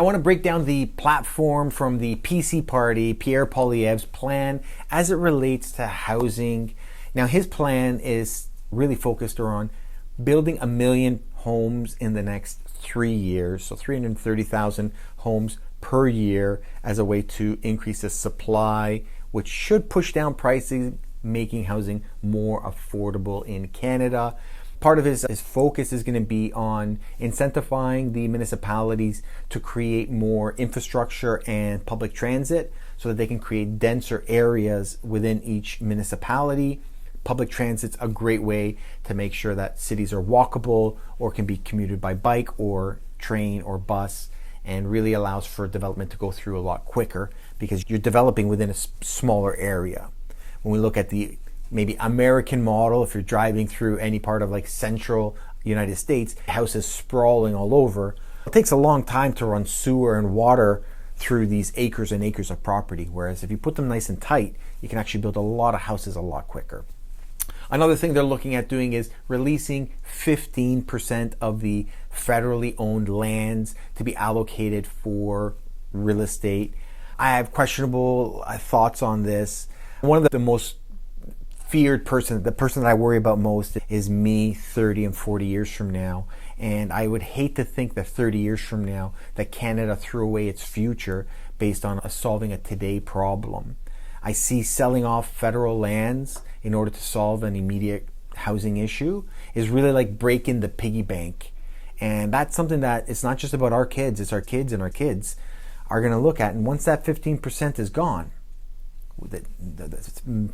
I want to break down the platform from the PC party, Pierre Poilievre's plan as it relates to housing. Now, his plan is really focused around building 1 million homes in the next 3 years, so 330,000 homes per year as a way to increase the supply, which should push down prices, making housing more affordable in Canada. Part of his focus is going to be on incentivizing the municipalities to create more infrastructure and public transit so that they can create denser areas within each municipality. Public transit's a great way to make sure that cities are walkable or can be commuted by bike or train or bus, and really allows for development to go through a lot quicker because you're developing within a smaller area. When we look at the maybe American model, if you're driving through any part of like central United States, houses sprawling all over, it takes a long time to run sewer and water through these acres and acres of property. Whereas if you put them nice and tight, you can actually build a lot of houses a lot quicker. Another thing they're looking at doing is releasing 15% of the federally owned lands to be allocated for real estate. I have questionable thoughts on this. One of the most feared person, the person that I worry about most, is me 30 and 40 years from now. And I would hate to think that 30 years from now that Canada threw away its future based on solving a today problem. I see selling off federal lands in order to solve an immediate housing issue is really like breaking the piggy bank. And that's something that it's not just about our kids, it's our kids, and our kids are going to look at. And once that 15% is gone, the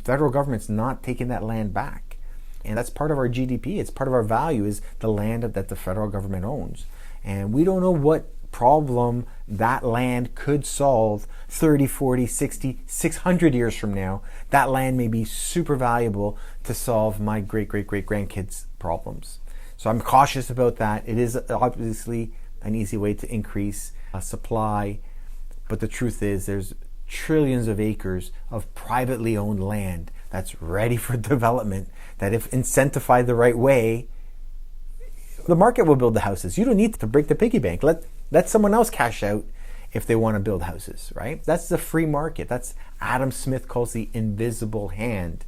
federal government's not taking that land back. And that's part of our GDP. It's part of our value, is the land that the federal government owns. And we don't know what problem that land could solve 30, 40, 60, 600 years from now. That land may be super valuable to solve my great-great-great-grandkids' problems. So I'm cautious about that. It is obviously an easy way to increase supply, but the truth is there's trillions of acres of privately owned land that's ready for development that, if incentivized the right way, the market will build the houses. You don't need to break the piggy bank. Let someone else cash out if they want to build houses, right? That's the free market. That's Adam Smith calls the invisible hand.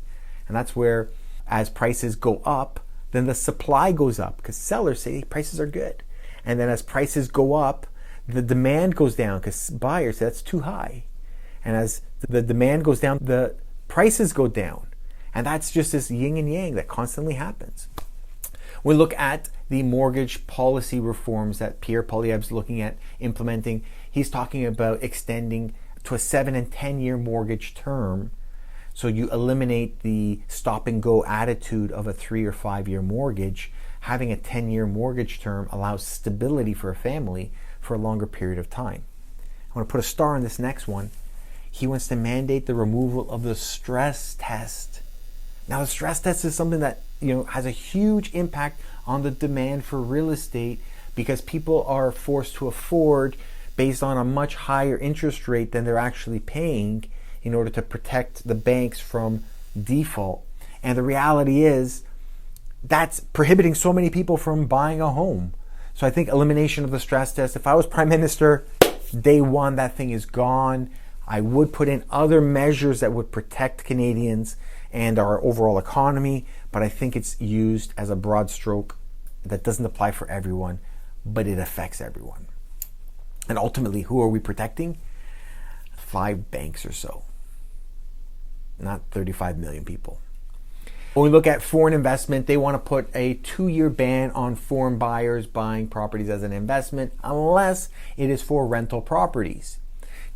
And that's where, as prices go up, then the supply goes up because sellers say prices are good. And then as prices go up, the demand goes down because buyers say that's too high. And as the demand goes down, the prices go down. And that's just this yin and yang that constantly happens. We look at the mortgage policy reforms that Pierre Poilievre's looking at implementing. He's talking about extending to a 7 and 10 year mortgage term. So you eliminate the stop and go attitude of a 3 or 5 year mortgage. Having a 10-year mortgage term allows stability for a family for a longer period of time. I want to put a star on this next one. He wants to mandate the removal of the stress test. Now, the stress test is something that has a huge impact on the demand for real estate because people are forced to afford based on a much higher interest rate than they're actually paying in order to protect the banks from default. And the reality is that's prohibiting so many people from buying a home. So I think elimination of the stress test, if I was Prime Minister, day one, that thing is gone. I would put in other measures that would protect Canadians and our overall economy, but I think it's used as a broad stroke that doesn't apply for everyone, but it affects everyone. And ultimately, who are we protecting? 5 banks or so, not 35 million people. When we look at foreign investment, they want to put a 2-year ban on foreign buyers buying properties as an investment unless it is for rental properties.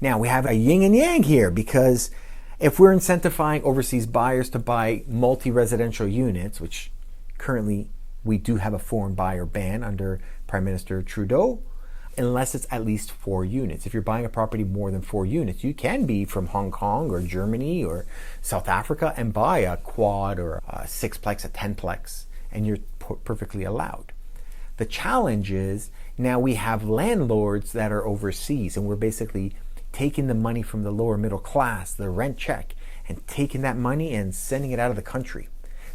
Now, we have a yin and yang here because if we're incentivizing overseas buyers to buy multi-residential units, which currently we do have a foreign buyer ban under Prime Minister Trudeau, unless it's at least 4 units. If you're buying a property more than 4 units, you can be from Hong Kong or Germany or South Africa and buy a quad or a 6-plex, a 10-plex, and you're perfectly allowed. The challenge is now we have landlords that are overseas, and we're basically taking the money from the lower middle class, the rent check, and taking that money and sending it out of the country.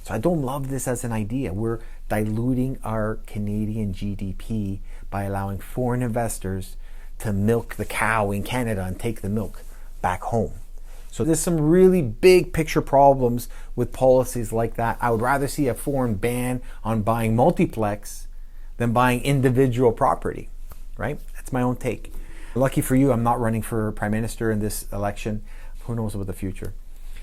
So I don't love this as an idea. We're diluting our Canadian GDP by allowing foreign investors to milk the cow in Canada and take the milk back home. So there's some really big picture problems with policies like that. I would rather see a foreign ban on buying multiplex than buying individual property, right? That's my own take. Lucky for you, I'm not running for prime minister in this election. Who knows about the future?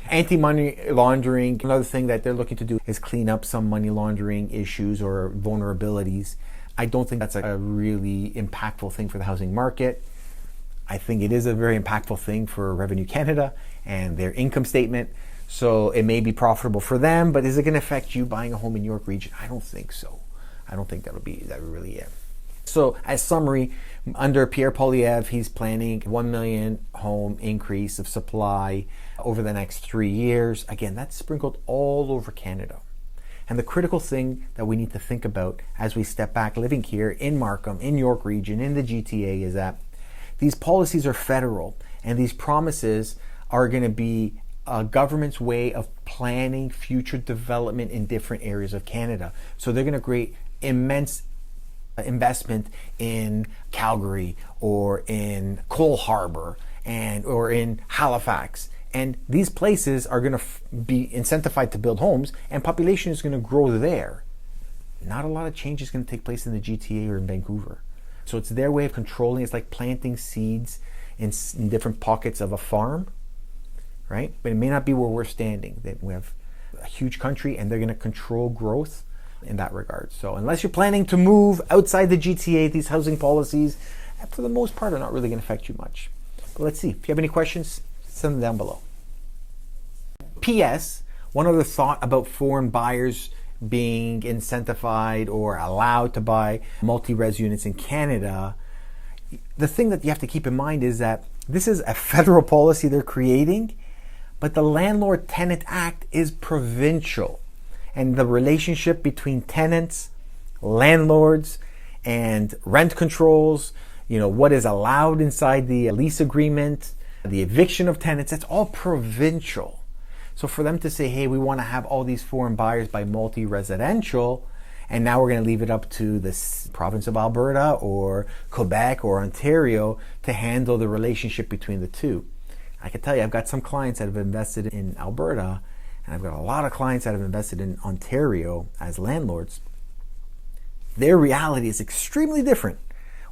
Anti-money laundering, another thing that they're looking to do is clean up some money laundering issues or vulnerabilities. I don't think that's a really impactful thing for the housing market. I think it is a very impactful thing for Revenue Canada and their income statement. So it may be profitable for them, but is it going to affect you buying a home in York Region? I don't think so. I don't think that really is. So as summary, under Pierre Poilievre, he's planning 1 million home increase of supply over the next 3 years. Again, that's sprinkled all over Canada. And the critical thing that we need to think about as we step back living here in Markham, in York Region, in the GTA is that these policies are federal, and these promises are going to be a government's way of planning future development in different areas of Canada. So they're going to create immense investment in Calgary or in Cole Harbour or in Halifax. And these places are going to be incentivized to build homes, and population is going to grow there. Not a lot of change is going to take place in the GTA or in Vancouver. So it's their way of controlling. It's like planting seeds in different pockets of a farm, right? But it may not be where we're standing. We have a huge country, and they're going to control growth in that regard. So unless you're planning to move outside the GTA, these housing policies, for the most part, are not really going to affect you much. But let's see. If you have any questions, send them down below. P.S. One other thought about foreign buyers being incentivized or allowed to buy multi-res units in Canada. The thing that you have to keep in mind is that this is a federal policy they're creating, but the Landlord-Tenant Act is provincial. And the relationship between tenants, landlords, and rent controls, what is allowed inside the lease agreement, the eviction of tenants, that's all provincial. So for them to say, hey, we want to have all these foreign buyers buy multi-residential, and now we're going to leave it up to the province of Alberta or Quebec or Ontario to handle the relationship between the two. I can tell you, I've got some clients that have invested in Alberta, and I've got a lot of clients that have invested in Ontario as landlords. Their reality is extremely different.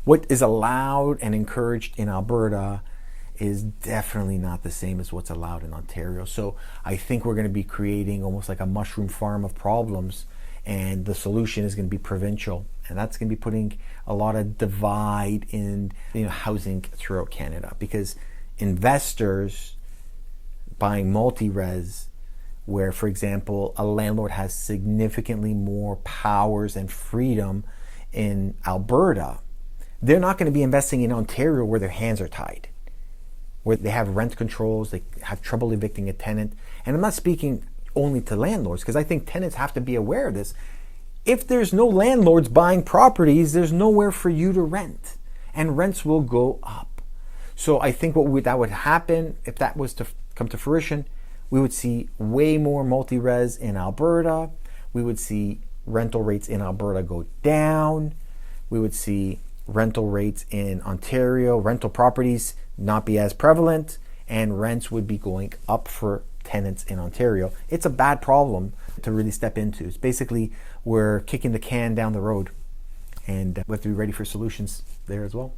What is allowed and encouraged in Alberta is definitely not the same as what's allowed in Ontario. So I think we're going to be creating almost like a mushroom farm of problems, and the solution is going to be provincial, and that's going to be putting a lot of divide in housing throughout Canada, because investors buying multi-res, where, for example, a landlord has significantly more powers and freedom in Alberta, they're not going to be investing in Ontario where their hands are tied, where they have rent controls, they have trouble evicting a tenant. And I'm not speaking only to landlords, because I think tenants have to be aware of this. If there's no landlords buying properties, there's nowhere for you to rent, and rents will go up. So I think that would happen, if that was to come to fruition, we would see way more multi-res in Alberta. We would see rental rates in Alberta go down. We would see rental rates in Ontario, rental properties not be as prevalent, and rents would be going up for tenants in Ontario. It's a bad problem to really step into. It's basically we're kicking the can down the road, and we have to be ready for solutions there as well.